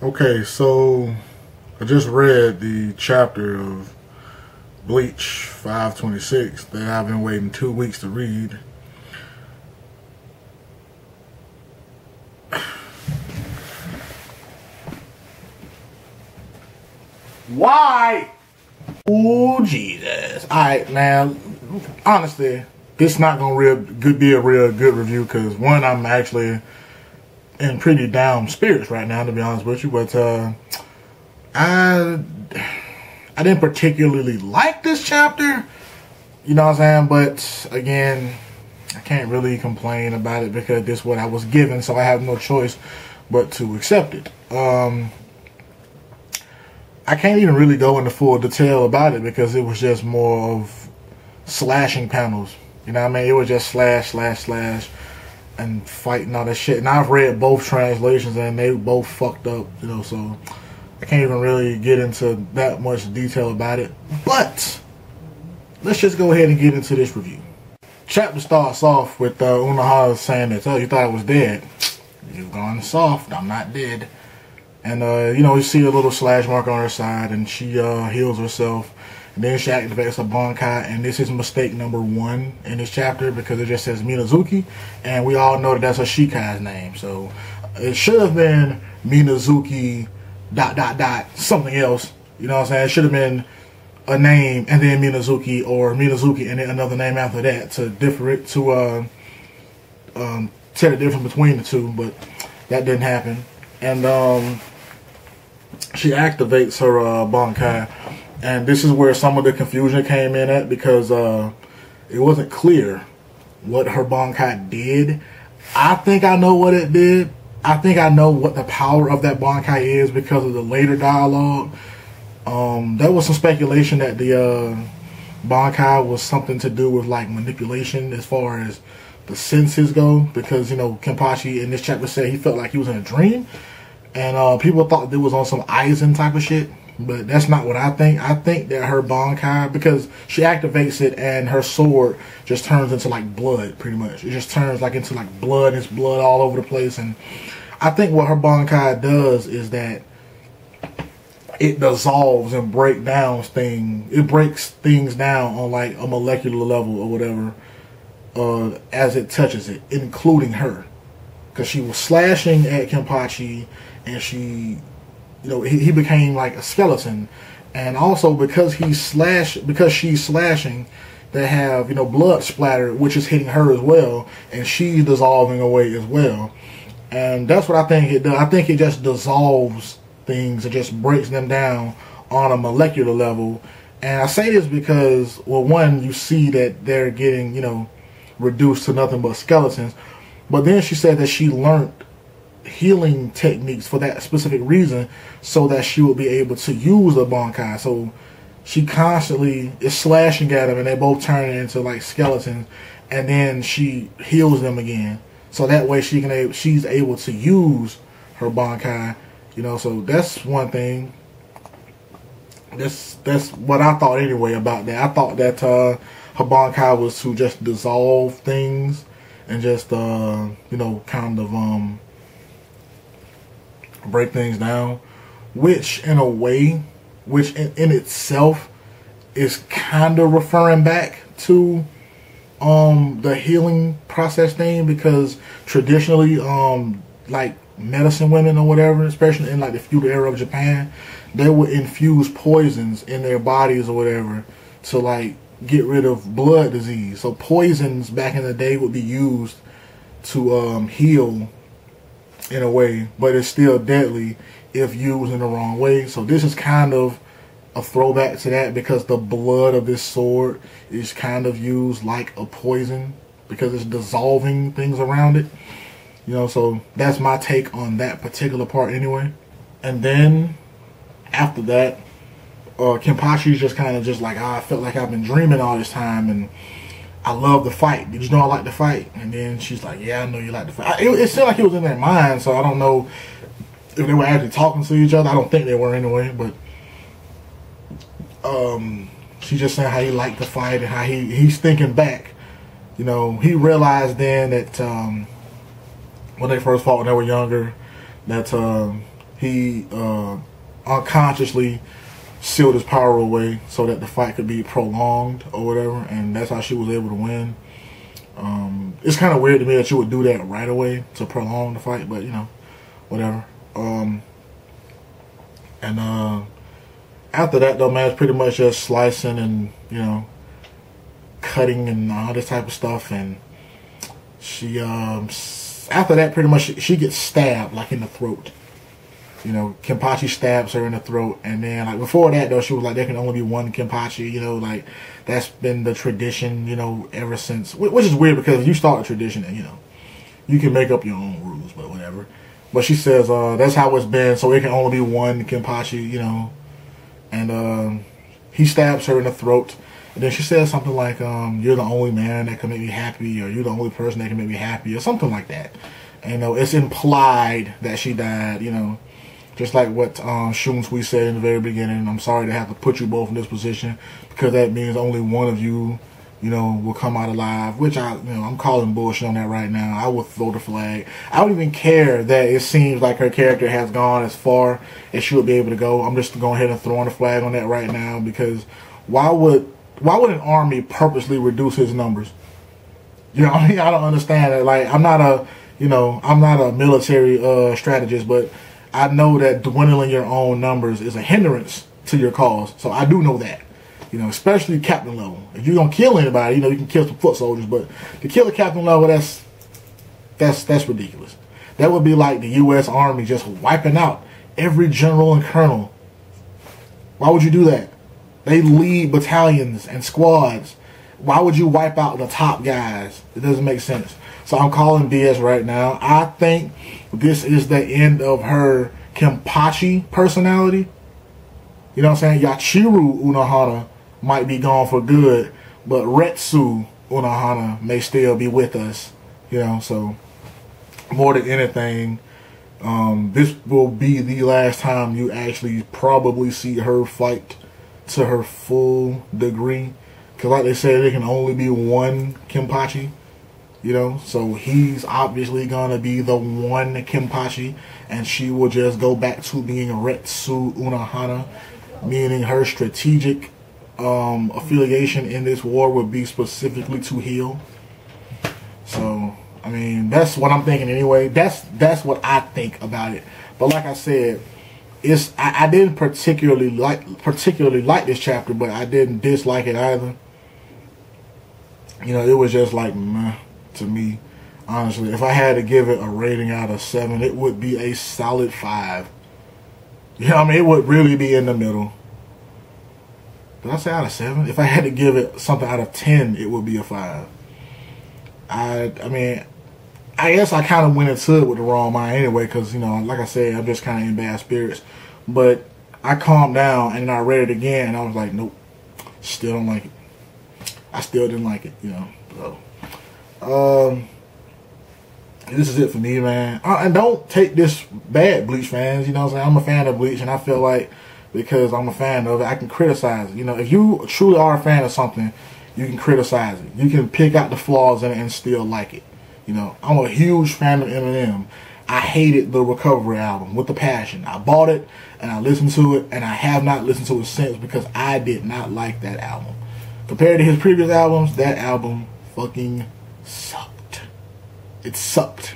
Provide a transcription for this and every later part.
Okay, so I just read the chapter of Bleach 526 that I've been waiting 2 weeks to read. Why? Oh, Jesus. Alright, now, honestly, this not going to be a real good review because, one, I'm actually in pretty down spirits right now, to be honest with you, but I didn't particularly like this chapter, you know what I'm saying, but again, I can't really complain about it because this is what I was given, so I have no choice but to accept it. I can't even really go into full detail about it because it was just more of slashing panels, you know what I mean? It was just slash, slash, slash, and fighting all that shit. And I've read both translations and they both fucked up, you know, so I can't even really get into that much detail about it. But let's just go ahead and get into this review. Chapter starts off with Unohana saying that, oh, you thought I was dead. You've gone soft, I'm not dead. And, you know, you see a little slash mark on her side and she heals herself. And then she activates a Bankai, and this is mistake number 1 in this chapter because it just says Minazuki, and we all know that that's a Shikai's name. So it should have been Minazuki ... something else. You know what I'm saying? It should have been a name and then Minazuki, or Minazuki and then another name after that to different to tell the difference between the two. But that didn't happen, and she activates her Bankai. And this is where some of the confusion came in at because it wasn't clear what her Bankai did. I think I know what it did. I think I know what the power of that Bankai is because of the later dialogue. There was some speculation that the Bankai was something to do with like manipulation as far as the senses go, because, you know, Kenpachi in this chapter said he felt like he was in a dream, and people thought it was on some Aizen type of shit. But that's not what I think. I think that her Bankai, because she activates it and her sword just turns into like blood, pretty much. It just turns like into like blood. It's blood all over the place. And I think what her Bankai does is that it dissolves and breaks down things. It breaks things down on like a molecular level or whatever as it touches it, including her. Because she was slashing at Kenpachi and she... You know, he became like a skeleton, and also because she's slashing, they have, you know, blood splatter, which is hitting her as well, and she's dissolving away as well. And that's what I think it does. I think it just dissolves things. It just breaks them down on a molecular level. And I say this because, well, one, you see that they're getting, you know, reduced to nothing but skeletons. But then she said that she learned healing techniques for that specific reason so that she would be able to use the Bankai. So she constantly is slashing at them and they both turn into like skeletons, and then she heals them again so that way she's able to use her Bankai, you know. So that's one thing. That's what I thought anyway about that. I thought that her Bankai was to just dissolve things and just you know, kind of break things down, which in a way, which in itself is kind of referring back to the healing process thing, because traditionally like medicine women or whatever, especially in like the feudal era of Japan, they would infuse poisons in their bodies or whatever to like get rid of blood disease. So poisons back in the day would be used to heal in a way, but it's still deadly if used in the wrong way. So this is kind of a throwback to that, because the blood of this sword is kind of used like a poison because it's dissolving things around it, you know. So that's my take on that particular part anyway. And then after that, Kenpachi's just kind of just like, I felt like I've been dreaming all this time and I love the fight. Did you know I like to fight? And then she's like, yeah, I know you like to fight. It seemed like it was in their mind, so I don't know if they were actually talking to each other. I don't think they were anyway, but she's just saying how he liked to fight and how he's thinking back. You know, he realized then that when they first fought when they were younger, that he unconsciously sealed his power away so that the fight could be prolonged or whatever, and that's how she was able to win. It's kind of weird to me that you would do that right away to prolong the fight, but you know, whatever. After that though, man, it's pretty much just slicing and, you know, cutting and all this type of stuff. And she after that, pretty much she gets stabbed like in the throat. You know, Kenpachi stabs her in the throat, and then like before that though, she was like, there can only be one Kenpachi. You know, like that's been the tradition, you know, ever since. Which is weird because if you start a tradition, and you know, you can make up your own rules, but whatever. But she says that's how it's been, so it can only be one Kenpachi, you know. And he stabs her in the throat, and then she says something like, "You're the only man that can make me happy," or "You're the only person that can make me happy," or something like that. And you know, it's implied that she died, you know. Just like what Shun Sui said in the very beginning, I'm sorry to have to put you both in this position because that means only one of you, you know, will come out alive. Which I'm calling bullshit on that right now. I will throw the flag. I don't even care that it seems like her character has gone as far as she would be able to go. I'm just going ahead and throwing the flag on that right now because why would an army purposely reduce his numbers? You know, I mean, I don't understand it. Like, I'm not a military strategist, but I know that dwindling your own numbers is a hindrance to your cause. So I do know that. You know, especially captain level. If you're gonna kill anybody, you know, you can kill some foot soldiers, but to kill a captain level, that's ridiculous. That would be like the U.S. Army just wiping out every general and colonel. Why would you do that? They lead battalions and squads. Why would you wipe out the top guys? It doesn't make sense. So I'm calling BS right now. I think this is the end of her Kenpachi personality. You know what I'm saying? Yachiru Unohana might be gone for good, but Retsu Unohana may still be with us. You know, so more than anything, this will be the last time you actually probably see her fight to her full degree. Because like they said, there can only be one Kenpachi. You know, so he's obviously gonna be the one Kenpachi, and she will just go back to being Retsu Unohana, meaning her strategic affiliation in this war would be specifically to heal. So, I mean, that's what I'm thinking anyway. That's what I think about it. But like I said, I didn't particularly like this chapter, but I didn't dislike it either. You know, it was just like meh. To me, honestly, if I had to give it a rating out of 7, it would be a solid 5. You know what I mean? It would really be in the middle. Did I say out of 7? If I had to give it something out of 10, it would be a 5. I mean, I guess I kind of went into it with the wrong mind anyway, because, you know, like I said, I'm just kind of in bad spirits. But I calmed down, and I read it again, and I was like, nope, still don't like it. I still didn't like it, you know, so. This is it for me, man. And don't take this bad, Bleach fans. You know what I'm saying? I'm a fan of Bleach, and I feel like because I'm a fan of it, I can criticize it. You know, if you truly are a fan of something, you can criticize it. You can pick out the flaws in it and still like it. You know, I'm a huge fan of Eminem. I hated the Recovery album with the passion. I bought it, and I listened to it, and I have not listened to it since because I did not like that album. Compared to his previous albums, that album fucking sucked. It sucked.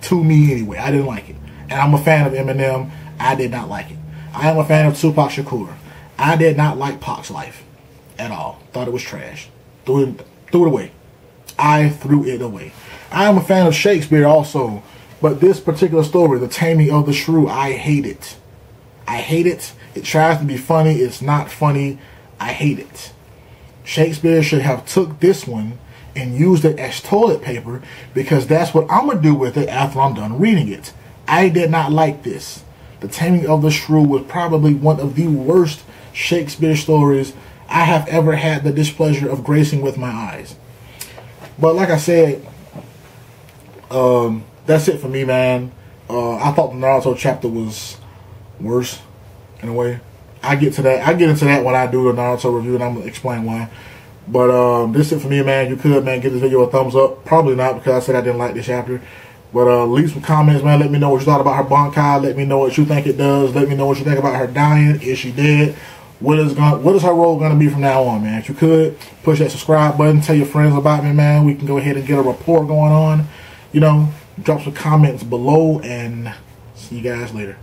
To me anyway. I didn't like it. And I'm a fan of Eminem. I did not like it. I am a fan of Tupac Shakur. I did not like Pac's life at all. Thought it was trash. Threw it away. I threw it away. I am a fan of Shakespeare also. But this particular story, The Taming of the Shrew, I hate it. I hate it. It tries to be funny. It's not funny. I hate it. Shakespeare should have took this one and used it as toilet paper because that's what I'm going to do with it after I'm done reading it. I did not like this. The Taming of the Shrew was probably one of the worst Shakespeare stories I have ever had the displeasure of gracing with my eyes. But like I said, that's it for me, man. I thought the Naruto chapter was worse in a way. I get into that when I do the Naruto review, and I'm going to explain why. But this is it for me, man. You could, man, give this video a thumbs up. Probably not, because I said I didn't like this chapter. But leave some comments, man. Let me know what you thought about her Bankai. Let me know what you think it does. Let me know what you think about her dying. Is she dead? What is her role going to be from now on, man? If you could, push that subscribe button. Tell your friends about me, man. We can go ahead and get a rapport going on. You know, drop some comments below, and see you guys later.